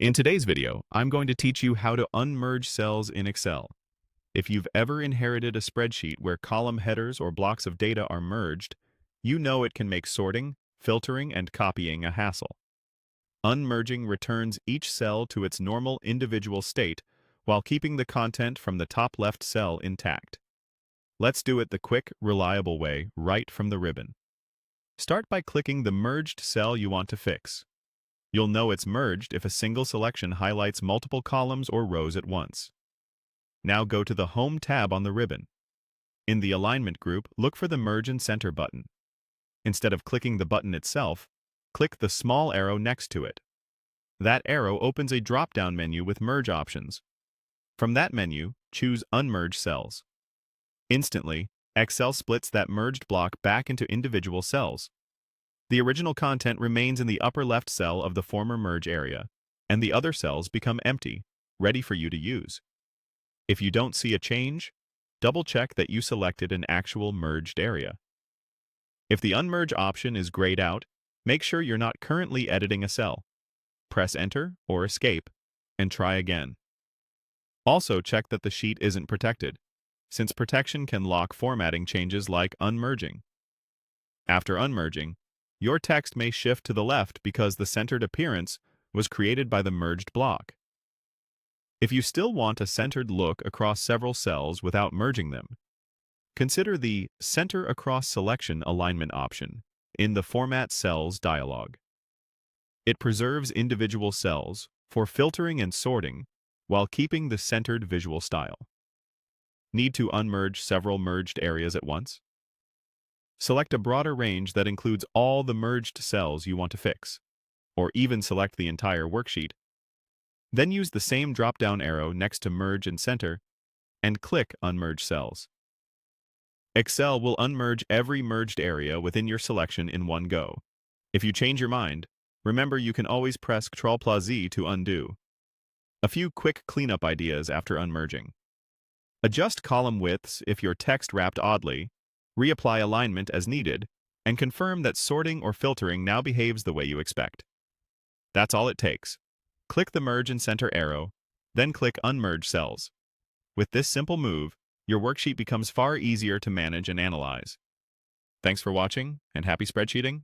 In today's video, I'm going to teach you how to unmerge cells in Excel. If you've ever inherited a spreadsheet where column headers or blocks of data are merged, you know it can make sorting, filtering, and copying a hassle. Unmerging returns each cell to its normal individual state while keeping the content from the top left cell intact. Let's do it the quick, reliable way right from the ribbon. Start by clicking the merged cell you want to fix. You'll know it's merged if a single selection highlights multiple columns or rows at once. Now go to the Home tab on the ribbon. In the Alignment group, look for the Merge and Center button. Instead of clicking the button itself, click the small arrow next to it. That arrow opens a drop-down menu with merge options. From that menu, choose Unmerge Cells. Instantly, Excel splits that merged block back into individual cells. The original content remains in the upper left cell of the former merge area, and the other cells become empty, ready for you to use. If you don't see a change, double-check that you selected an actual merged area. If the Unmerge option is grayed out, make sure you're not currently editing a cell. Press Enter or Escape, and try again. Also check that the sheet isn't protected, since protection can lock formatting changes like unmerging. After unmerging, your text may shift to the left because the centered appearance was created by the merged block. If you still want a centered look across several cells without merging them, consider the Center Across Selection alignment option in the Format Cells dialog. It preserves individual cells for filtering and sorting while keeping the centered visual style. Need to unmerge several merged areas at once? Select a broader range that includes all the merged cells you want to fix, or even select the entire worksheet. Then use the same drop-down arrow next to Merge and Center, and click Unmerge Cells. Excel will unmerge every merged area within your selection in one go. If you change your mind, remember you can always press Ctrl+Z to undo. A few quick cleanup ideas after unmerging. Adjust column widths if your text wrapped oddly, reapply alignment as needed, and confirm that sorting or filtering now behaves the way you expect. That's all it takes. Click the Merge and Center arrow, then click Unmerge Cells. With this simple move, your worksheet becomes far easier to manage and analyze. Thanks for watching, and happy spreadsheeting!